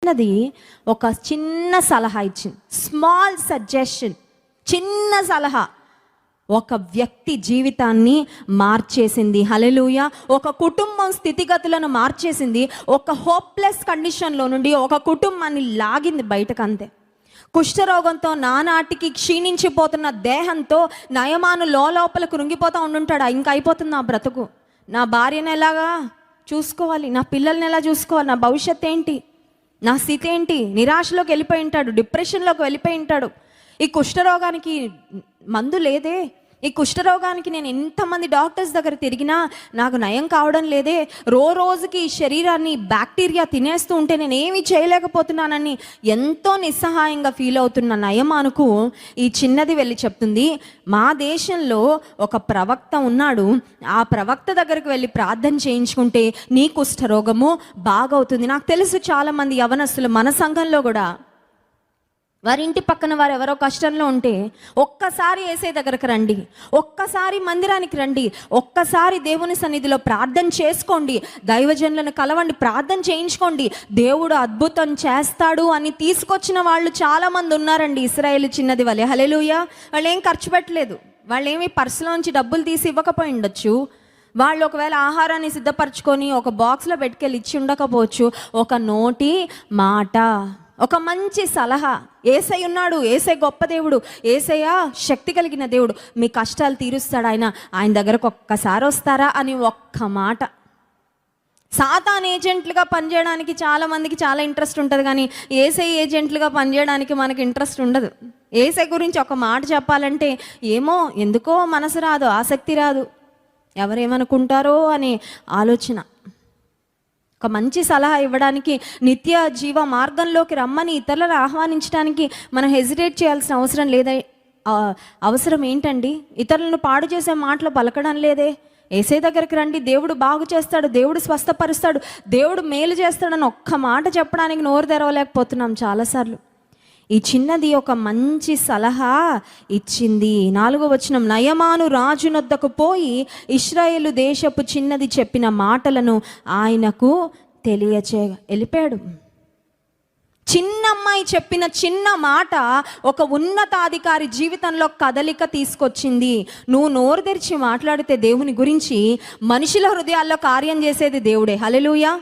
అన్నది ఒక చిన్న సలహా ఇచ్చింది. స్మాల్ సజెషన్, చిన్న సలహా ఒక వ్యక్తి జీవితాన్ని మార్చేసింది. హల్లెలూయా. ఒక కుటుంబం స్థితిగతులను మార్చేసింది. ఒక హోప్లెస్ కండిషన్లో నుండి ఒక కుటుంబాన్ని లాగింది బయటకు. అంతే. కుష్ఠరోగంతో నానాటికి క్షీణించిపోతున్న దేహంతో నయమాను లోపల కృంగిపోతూ ఉండుంటాడు. ఇంకా అయిపోతుంది నా బ్రతుకు, నా భార్యను ఎలాగా చూసుకోవాలి, నా పిల్లల్ని ఎలా చూసుకోవాలి, నా భవిష్యత్ ఏంటి, నా స్థితి ఏంటి, నిరాశలోకి వెళ్ళిపోయి ఉంటాడు, డిప్రెషన్లోకి వెళ్ళిపోయి ఉంటాడు. ఈ కుష్ఠరోగానికి మందు లేదే, ఈ కుష్ఠరోగానికి నేను ఎంతమంది డాక్టర్స్ దగ్గర తిరిగినా నాకు నయం కావడం లేదే, రోజుకి ఈ శరీరాన్ని బ్యాక్టీరియా తినేస్తూ ఉంటే నేను ఏమీ చేయలేకపోతున్నానని ఎంతో నిస్సహాయంగా ఫీల్ అవుతున్న నయమానుకు ఈ చిన్నది వెళ్ళి చెప్తుంది, మా దేశంలో ఒక ప్రవక్త ఉన్నాడు, ఆ ప్రవక్త దగ్గరకు వెళ్ళి ప్రార్థన చేయించుకుంటే నీ కుష్ఠరోగము బాగవుతుంది. నాకు తెలుసు చాలామంది యవనస్తులు మన సంఘంలో కూడా వారి ఇంటి పక్కన వారు ఎవరో కష్టంలో ఉంటే ఒక్కసారి యేసయ్య దగ్గరకు రండి, ఒక్కసారి మందిరానికి రండి, ఒక్కసారి దేవుని సన్నిధిలో ప్రార్థన చేసుకోండి, దైవజనులను కలవండి, ప్రార్థన చేయించుకోండి, దేవుడు అద్భుతం చేస్తాడు అని తీసుకొచ్చిన వాళ్ళు చాలామంది ఉన్నారండి. ఇశ్రాయేలు చిన్నది వలె. హల్లెలూయా. వాళ్ళు ఏం ఖర్చు పెట్టలేదు, వాళ్ళు ఏమి పర్సులోంచి డబ్బులు తీసి ఇవ్వకపోయి ఉండొచ్చు, వాళ్ళు ఒకవేళ ఆహారాన్ని సిద్ధపరచుకొని ఒక బాక్స్లో పెట్టుకెళ్ళి ఇచ్చి ఉండకపోవచ్చు. ఒక నోటి మాట, ఒక మంచి సలహా, యేసయ్య ఉన్నాడు, యేసయ్య గొప్ప దేవుడు, యేసయ్య శక్తి కలిగిన దేవుడు, మీ కష్టాలు తీరుస్తాడు, ఆయన దగ్గరకు ఒక్కసారి వస్తారా అని ఒక్క మాట. సాతాన్ ఏజెంట్లుగా పనిచేయడానికి చాలామందికి చాలా ఇంట్రెస్ట్ ఉంటుంది, కానీ యేసయ్య ఏజెంట్లుగా పనిచేయడానికి మనకి ఇంట్రెస్ట్ ఉండదు. యేసయ్య గురించి ఒక మాట చెప్పాలంటే ఏమో ఎందుకో మనసు రాదు, ఆసక్తి రాదు, ఎవరేమనుకుంటారో అనే ఆలోచన. ఒక మంచి సలహా ఇవ్వడానికి, నిత్య జీవ మార్గంలోకి రమ్మని ఇతరులను ఆహ్వానించడానికి మనం హెజిటేట్ చేయాల్సిన అవసరం లేదే. అవసరం ఏంటండి? ఇతరులను పాడు చేసే మాటలు పలకడం లేదే. యేసయ్య దగ్గరికి రండి, దేవుడు బాగు చేస్తాడు, దేవుడు స్వస్థపరుస్తాడు, దేవుడు మేలు చేస్తాడని ఒక్క మాట చెప్పడానికి నోరు తెరవలేకపోతున్నాం చాలాసార్లు. ఈ చిన్నది ఒక మంచి సలహా ఇచ్చింది. 4వ వచనం, నయమాను రాజునొద్దకు పోయి ఇశ్రాయేలు దేశపు చిన్నది చెప్పిన మాటలను ఆయనకు తెలియచేయగా వెళ్ళిపోయాడు. చిన్న అమ్మాయి చెప్పిన చిన్న మాట ఒక ఉన్నతాధికారి జీవితంలో కదలిక తీసుకొచ్చింది. నువ్వు నోరు తెరిచి మాట్లాడితే దేవుని గురించి మనుషుల హృదయాల్లో కార్యం చేసేది దేవుడే. హల్లెలూయా.